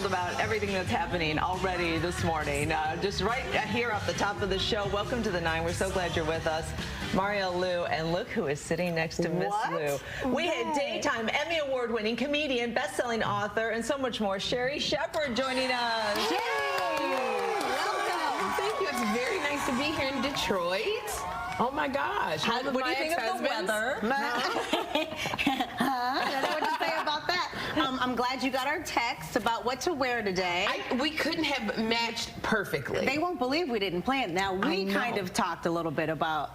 thrilled about everything that's happening already this morning. Just right here off the top of the show, welcome to the 9. We're so glad you're with us. Mario Liu, and look who is sitting next to Miss Liu. We had daytime Emmy Award-winning comedian, best-selling author, and so much more, Sherri Shepherd joining us. Yay! Welcome. Thank you. It's very nice to be here in Detroit. Oh my gosh. What do you think of the weather? I don't know what to say about that. I'm glad you got our text about what to wear today. We couldn't have matched perfectly. They won't believe we didn't plan. Now, we kind of talked a little bit about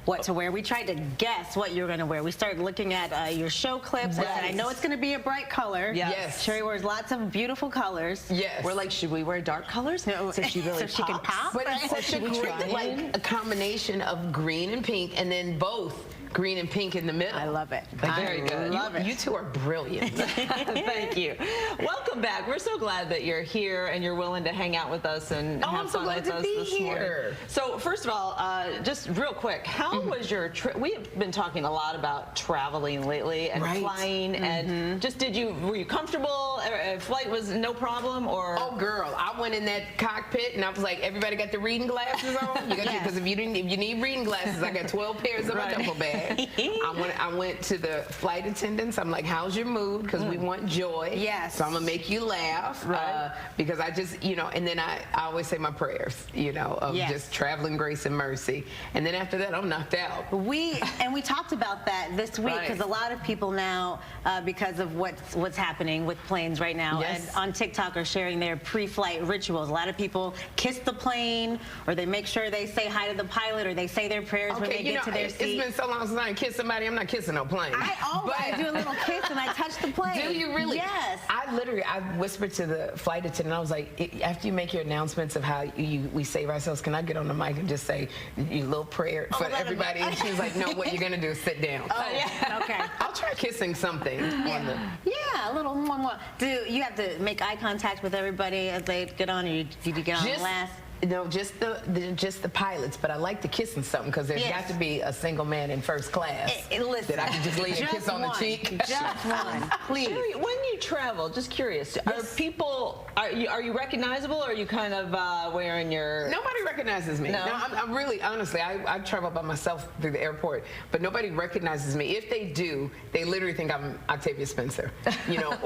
what to wear. We tried to guess what you were going to wear. We started looking at your show clips. Right. I said, I know it's going to be a bright color. Yes. Sherri wears lots of beautiful colors. Yes. We're like, should we wear dark colors? No. So she really so she can pop. But it's such a great, like, a combination of green and pink, and then both green and pink in the middle. I love it. Very good. You two are brilliant. Thank you. Welcome back. We're so glad that you're here and you're willing to hang out with us and have fun with us this morning. So first of all, just real quick, how was your trip? We have been talking a lot about traveling lately and flying, and just were you comfortable? Flight was no problem, or? Oh girl, I went in that cockpit and I was like, everybody got the reading glasses on? You got because if you need reading glasses, I got 12 pairs in my duffel bag. I went to the flight attendants. I'm like, how's your mood? Because we want joy. Yes. So I'm going to make you laugh. Right. Because I just, and then I always say my prayers, of just traveling grace and mercy. And then after that, I'm knocked out. We talked about that this week because a lot of people now, because of what's happening with planes right now, and on TikTok are sharing their pre-flight rituals. A lot of people kiss the plane, or they make sure they say hi to the pilot, or they say their prayers when they get to their seat. It's been so long since I kiss somebody. I'm not kissing no plane. I do a little kiss and I touch the plane. Do you really? Yes. I whispered to the flight attendant. I was like, after you make your announcements of how we save ourselves, can I get on the mic and just say your little prayer for everybody? And she was like, no, what you're going to do is sit down. Oh, yeah. Okay. I'll try kissing something. Yeah, a little more. Do you have to make eye contact with everybody as they get on, or did you get on last? No, just the pilots, but I like to kiss in something because there's got to be a single man in first class listen, that I can just lay a kiss on the cheek. Just one, please. Sherri, when you travel, just curious, are you recognizable, or are you kind of wearing your... Nobody recognizes me. No? I'm really, honestly, I travel by myself through the airport, but nobody recognizes me. If they do, they literally think I'm Octavia Spencer,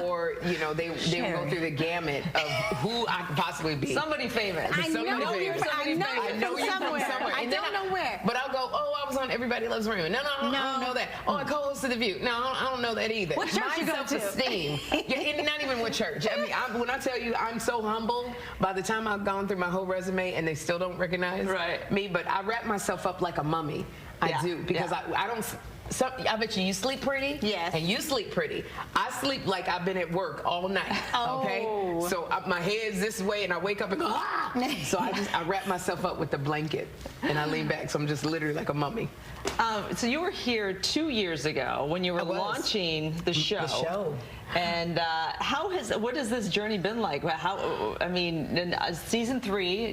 or, they will go through the gamut of who I could possibly be. Somebody famous. I know you're from somewhere. I don't know where. But I'll go, I was on Everybody Loves Raymond. No, I don't know that. I co-hosted The View. No, I don't know that either. What church My you go to? self-esteem. Not even what church. I mean, when I tell you I'm so humble, by the time I've gone through my whole resume and they still don't recognize me, but I wrap myself up like a mummy. I do, because I don't... I bet you sleep pretty. Yes. And you sleep pretty. I sleep like I've been at work all night. Okay. So my head's this way, and I wake up and go, ah! So I wrap myself up with the blanket, and I lean back. So I'm just literally like a mummy. So you were here 2 years ago when you were launching the show. The show. And what has this journey been like? Season 3,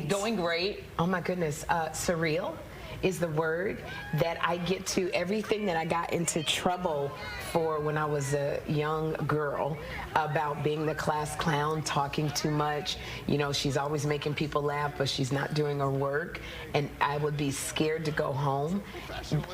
going great. Oh my goodness, surreal is the word that I get to. Everything that I got into trouble for when I was a young girl about being the class clown, talking too much. She's always making people laugh, but she's not doing her work. And I would be scared to go home.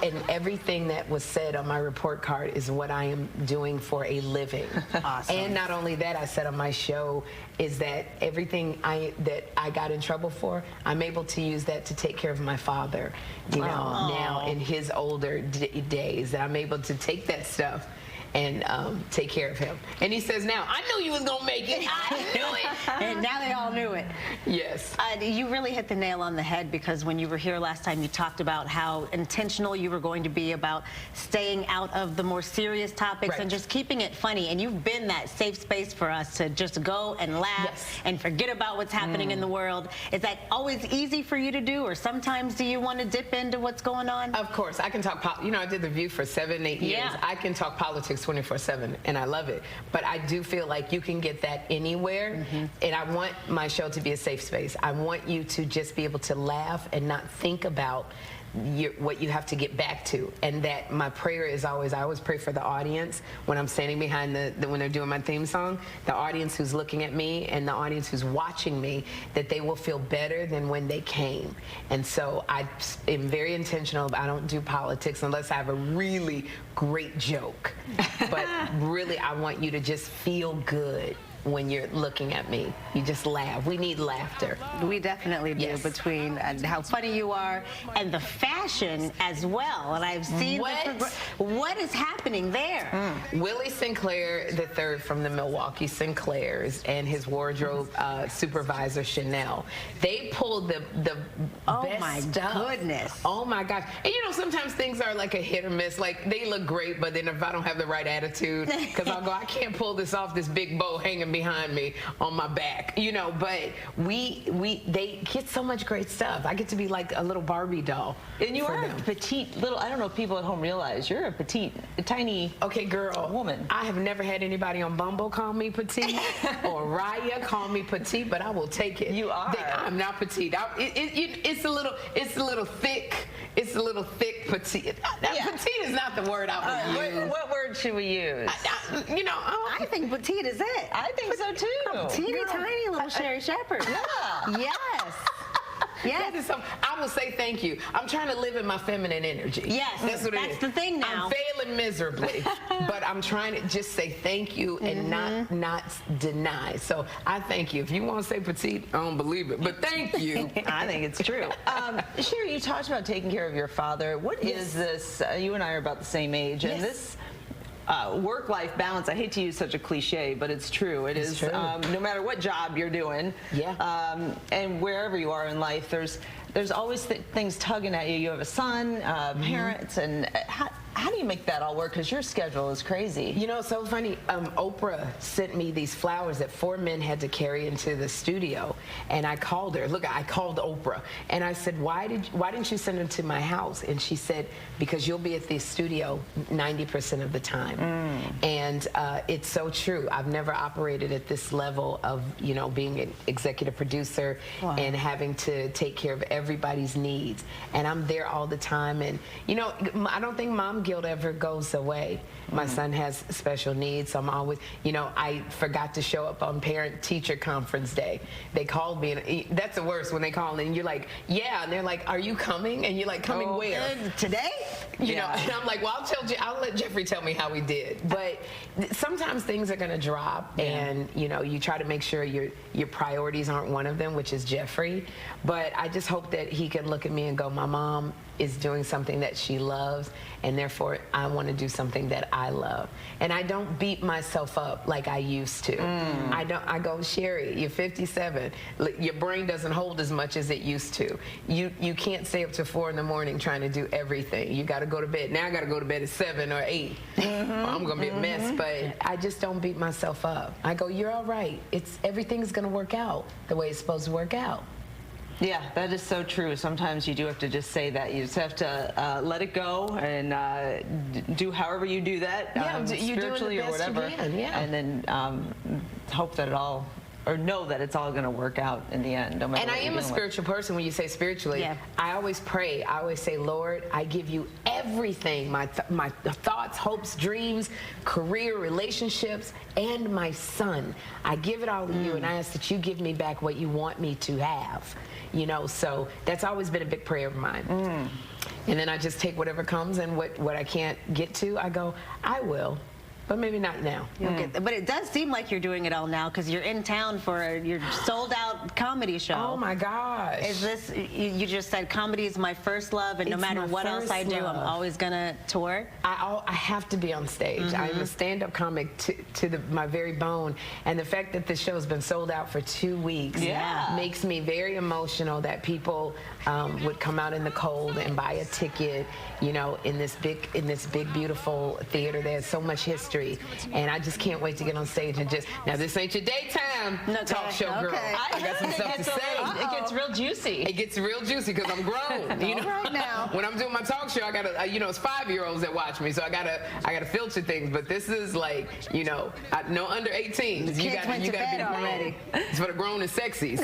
And everything that was said on my report card is what I am doing for a living. Awesome. And not only that, I said on my show is that everything that I got in trouble for, I'm able to use that to take care of my father. Now in his older days, that I'm able to take that stuff and take care of him. And he says, now, I knew you was going to make it. I knew it. And now they all knew it. Yes. You really hit the nail on the head, because when you were here last time, you talked about how intentional you were going to be about staying out of the more serious topics and just keeping it funny. And you've been that safe space for us to just go and laugh and forget about what's happening in the world. Is that always easy for you to do, or sometimes do you want to dip into what's going on? Of course. I can talk, I did The View for 7, 8 years. I can talk politics 24/7, and I love it. But I do feel like you can get that anywhere, and I want my show to be a safe space. I want you to just be able to laugh and not think about what you have to get back to. And that my prayer is always, I always pray for the audience when I'm standing behind when they're doing my theme song, the audience who's looking at me and the audience who's watching me, that they will feel better than when they came. And so I am very intentional. I don't do politics unless I have a really great joke. But really, I want you to just feel good when you're looking at me. You just laugh. We need laughter. We definitely do, yes. Between how funny you are and the fashion as well. And I've seen what is happening there. Willie Sinclair III from the Milwaukee Sinclairs and his wardrobe supervisor Chanel, they pulled the best stuff. Oh my goodness. Oh my gosh. And you know, sometimes things are like a hit or miss. Like, they look great, but then if I don't have the right attitude, because I'll go, I can't pull this off, this big bow hanging behind me on my back, you know. But they get so much great stuff. I get to be like a little Barbie doll. And you are a petite little, I don't know if people at home realize, you're a petite, tiny woman. I have never had anybody on Bumble call me petite or Raya call me petite, but I will take it. You are. I'm not petite. It's a little thick. It's a little thick petite. Petite is not the word I would use. What word should we use? I think petite is it. I think so too. Teeny tiny little Sherri Shepherd. Yeah. Yes. Yes. I will say thank you. I'm trying to live in my feminine energy. Yes, that's what it is. That's the thing now. I'm failing miserably, but I'm trying to just say thank you and not deny. So I thank you. If you want to say petite, I don't believe it, but thank you. I think it's true. Sherri, you talked about taking care of your father. What is this? You and I are about the same age, and this work-life balance, I hate to use such a cliche, but it's true. It is true. No matter what job you're doing, and wherever you are in life, there's always things tugging at you. You have a son, parents, and how do you make that all work? Because your schedule is crazy. You know, it's so funny. Oprah sent me these flowers that 4 men had to carry into the studio, and I called her. Look, I called Oprah, and I said, why didn't you send them to my house? And she said, because you'll be at the studio 90% of the time. And it's so true. I've never operated at this level of, you know, being an executive producer and having to take care of everybody's needs. And I'm there all the time. And, you know, I don't think mom guilt ever goes away. My son has special needs, so I'm always, you know, I forgot to show up on parent-teacher conference day. They called me, and that's the worst when they call, and you're like, yeah, and they're like, are you coming? And you're like, coming where? Today? You know, and I'm like, well, I'll let Jeffrey tell me how he did. But sometimes things are going to drop, and, you know, you try to make sure your priorities aren't one of them, which is Jeffrey. But I just hope that he can look at me and go, my mom is doing something that she loves, and therefore I want to do something that I love. And I don't beat myself up like I used to. I go, Sherri, you're 57. Your brain doesn't hold as much as it used to. You can't stay up to 4 in the morning trying to do everything. You got to go to bed. Now I got to go to bed at 7 or 8. I'm going to be a mess, but I just don't beat myself up. I go, you're all right. Everything's going to work out the way it's supposed to work out. Yeah, that is so true. Sometimes you do have to just say that. You just have to let it go and do however you do that, spiritually or whatever, and then hope that know that it's all going to work out in the end. No matter and I am a spiritual person. When you say spiritually, I always pray. I always say, Lord, I give you everything, my thoughts, hopes, dreams, career, relationships, and my son. I give it all to you, and I ask that you give me back what you want me to have. You know, so that's always been a big prayer of mine. And then I just take whatever comes, and what I can't get to, I go, I will. But maybe not now. But it does seem like you're doing it all now, because you're in town for your sold-out comedy show. Oh my gosh! Is this? You just said comedy is my first love, and no matter what else I do, I'm always gonna tour. I have to be on stage. I'm a stand-up comic to my very bone, and the fact that the show's been sold out for 2 weeks makes me very emotional. That people would come out in the cold and buy a ticket. You know, in this big beautiful theater. There's so much history. And I just can't wait to get on stage and now this ain't your daytime talk show girl. I got some stuff to say. It gets real juicy. It gets real juicy because I'm grown. You know, right now. When I'm doing my talk show, I gotta, you know, it's 5-year-olds that watch me, so I gotta filter things. But this is like, you know, no under 18s. You gotta be already. It's for the grown and sexies.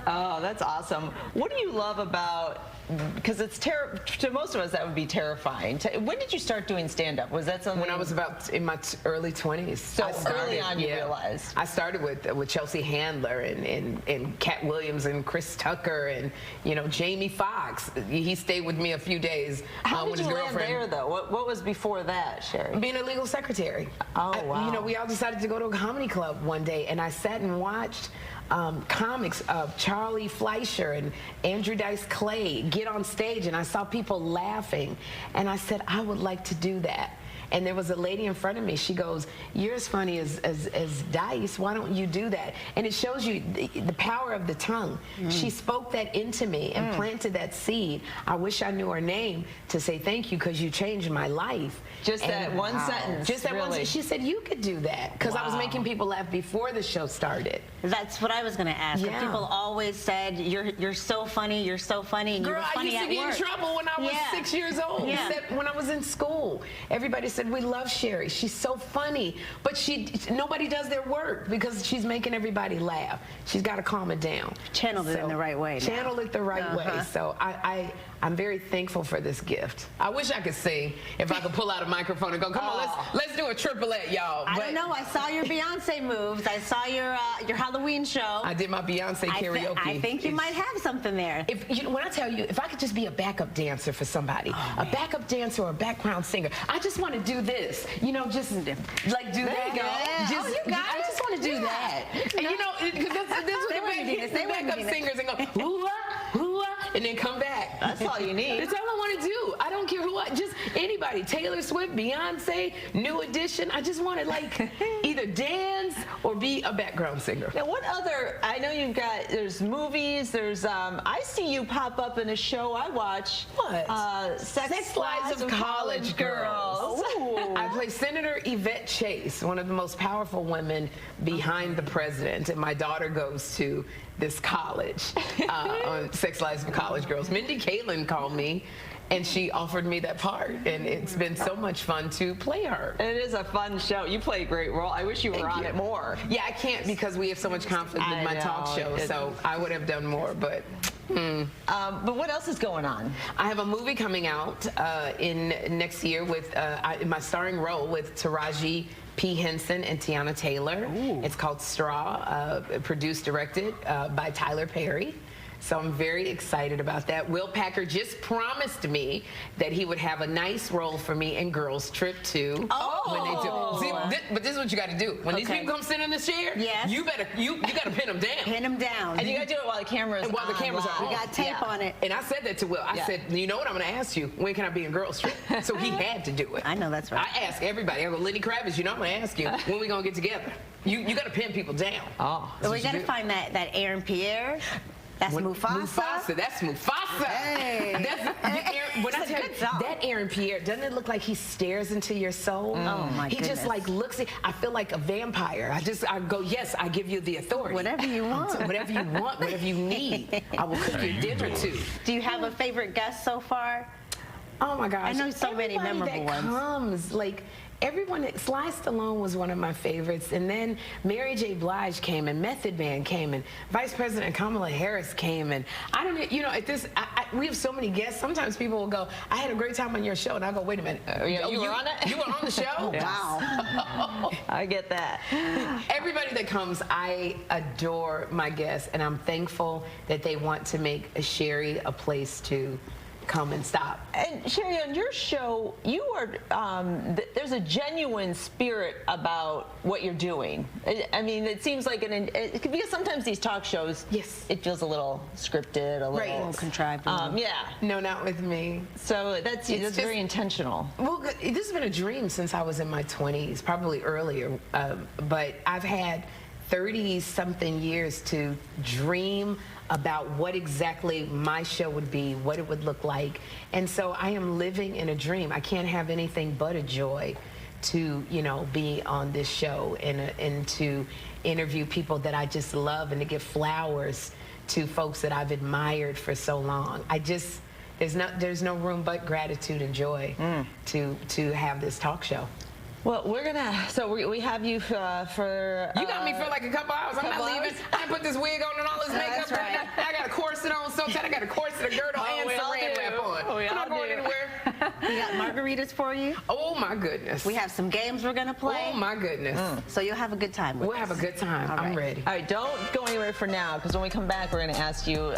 Oh, that's awesome. What do you love about because it's to most of us that would be terrifying. When did you start doing stand-up? Was that something? When I was about in my early 20s. So early on, you realized. I started with Chelsea Handler and Cat Williams and Chris Tucker and Jamie Foxx. He stayed with me a few days. How did with his you land girlfriend. there though? What was before that, Sherri? Being a legal secretary. Oh wow. We all decided to go to a comedy club one day, and I sat and watched comics of Charlie Fleischer and Andrew Dice Clay get on stage, and I saw people laughing, and I said, I would like to do that. And there was a lady in front of me. She goes, "You're as funny as Dice. Why don't you do that?" And it shows you the power of the tongue. She spoke that into me and planted that seed. I wish I knew her name to say thank you because you changed my life. Just that one sentence. Just that one sentence. She said, "You could do that," because I was making people laugh before the show started. That's what I was going to ask. Yeah. People always said, "You're so funny. You're so funny." And Girl, you were funny I used to get in trouble when I was 6 years old. Except when I was in school, everybody said, "We love Sherri. She's so funny," but nobody does their work because she's making everybody laugh. She's got to calm it down. Channeled it in the right way. Channeled it the right way. So I'm very thankful for this gift. I wish I could sing. If I could pull out a microphone and go, "Come on, let's do a triplet, y'all." I don't know. I saw your Beyonce moves. I saw your Halloween show. I did my Beyonce karaoke. I think you might have something there. When I tell you, if I could just be a backup dancer for somebody, a backup dancer or a background singer, I just want to do this. Just like do that. Yeah. I just want to do that. And because that's what the backup singers and go hoo-ah, hoo-ah, and then come back. That's all you need. That's all I want to do. I don't care just anybody. Taylor Swift, Beyonce, New Edition. I just want to either dance or be a background singer. Now, what other? I know there's movies. There's I see you pop up in a show I watch. What? Sex Lives of College Girls. I play Senator Yvette Chase, one of the most powerful women behind the president, and my daughter goes to this college on Sex Lives of College Girls. Mindy Kaling called me, and she offered me that part, and it's been so much fun to play her. It is a fun show. You play a great role. I wish you were on it more. Yeah, I can't because we have so much conflict with my talk show, so I would have done more, but... But what else is going on? I have a movie coming out in next year with in my starring role with Taraji P. Henson and Tiana Taylor. Ooh. It's called Straw, produced, directed by Tyler Perry. So I'm very excited about that. Will Packer just promised me that he would have a nice role for me in Girls Trip 2. Oh! When they do. But this is what you got to do. When these people come sit in the chair, you got to pin them down. Pin them down. And you got to do it while the camera's on. While the camera's on. We got tape on it. And I said that to Will. I said, you know what, I'm going to ask you, when can I be in Girls Trip? So he had to do it. I know that's right. I ask everybody. I go, Lenny Kravitz, I'm going to ask you, when we going to get together? You got to pin people down. Oh. So we got to find that Aaron Pierre. That's Mufasa. That's Mufasa. Hey. When I tell you, that Aaron Pierre, doesn't it look like he stares into your soul? Oh my goodness. He just looks at, I feel like a vampire. I go, yes, I give you the authority. Whatever you want. Whatever you want, whatever you need. I will cook your dinner too. Do you have a favorite guest so far? Oh my gosh. I know so many memorable ones. Everyone, Sly Stallone was one of my favorites, and then Mary J. Blige came, and Method Man came, and Vice President Kamala Harris came, and I don't, we have so many guests. Sometimes people will go, "I had a great time on your show," and I go, "Wait a minute, you were on it? You were on the show?" Wow. I get that. Everybody that comes, I adore my guests, and I'm thankful that they want to make Sherri a place to come and stop. And Sherri, on your show, you are there's a genuine spirit about what you're doing. I mean, it seems like because sometimes these talk shows, it feels a little scripted, a little contrived. Yeah. No, not with me. So that's very intentional. Well, this has been a dream since I was in my 20s, probably earlier. But I've had 30-something years to dream about what exactly my show would be, what it would look like. And so I am living in a dream. I can't have anything but a joy to, be on this show and to interview people that I just love and to give flowers to folks that I've admired for so long. There's no room but gratitude and joy to have this talk show. Well, we're gonna. So we have you for. You got me for like a couple hours. I'm not leaving. I put this wig on and all this makeup. That's right. I got a corset on, so tight. I got a corset, a girdle, and saran wrap on. We I'm not going anywhere. We got margaritas for you. Oh my goodness. We have some games we're gonna play. Oh my goodness. So you'll have a good time with We'll us. have a good time. I'm ready. All right, don't go anywhere for now, because when we come back, we're going to ask you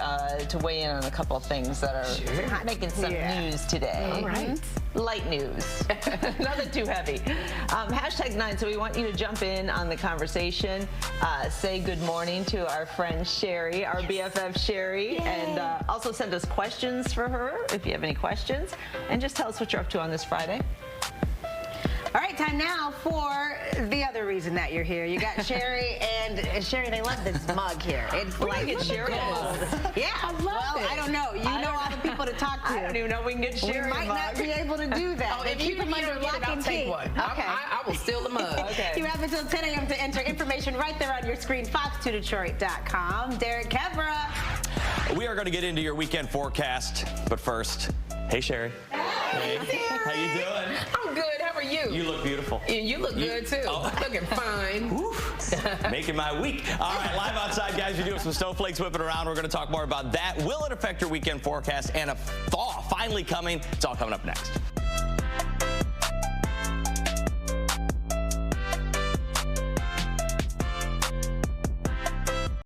to weigh in on a couple of things that are making some news today. All right. Light news, nothing too heavy. #9. So we want you to jump in on the conversation. Say good morning to our friend Sherri, our BFF Sherri, and also send us questions for her if you have any questions, and just tell us what you're up to on this Friday. All right, time now for the other reason that you're here. You got Sherri, and Sherri, they love this mug here. It's like get Sherri gold. Yeah, I love it. I don't know. You know all the people to talk to. I don't even know if we can get Sherri We might not be able to do that. Oh, if you keep them under don't get it, lock I'll and take key. one. Okay. I will steal the mug. Okay. You have until 10 a.m. to enter information right there on your screen, fox2detroit.com. Derek Kevra. We are going to get into your weekend forecast, but first, hey Sherri. Hey. How you doing? I'm good. How are you? You look beautiful. You look good too. Looking fine. Making my week. All right, live outside, guys. We do have some snowflakes whipping around. We're going to talk more about that. Will it affect your weekend forecast? And a thaw finally coming. It's all coming up next.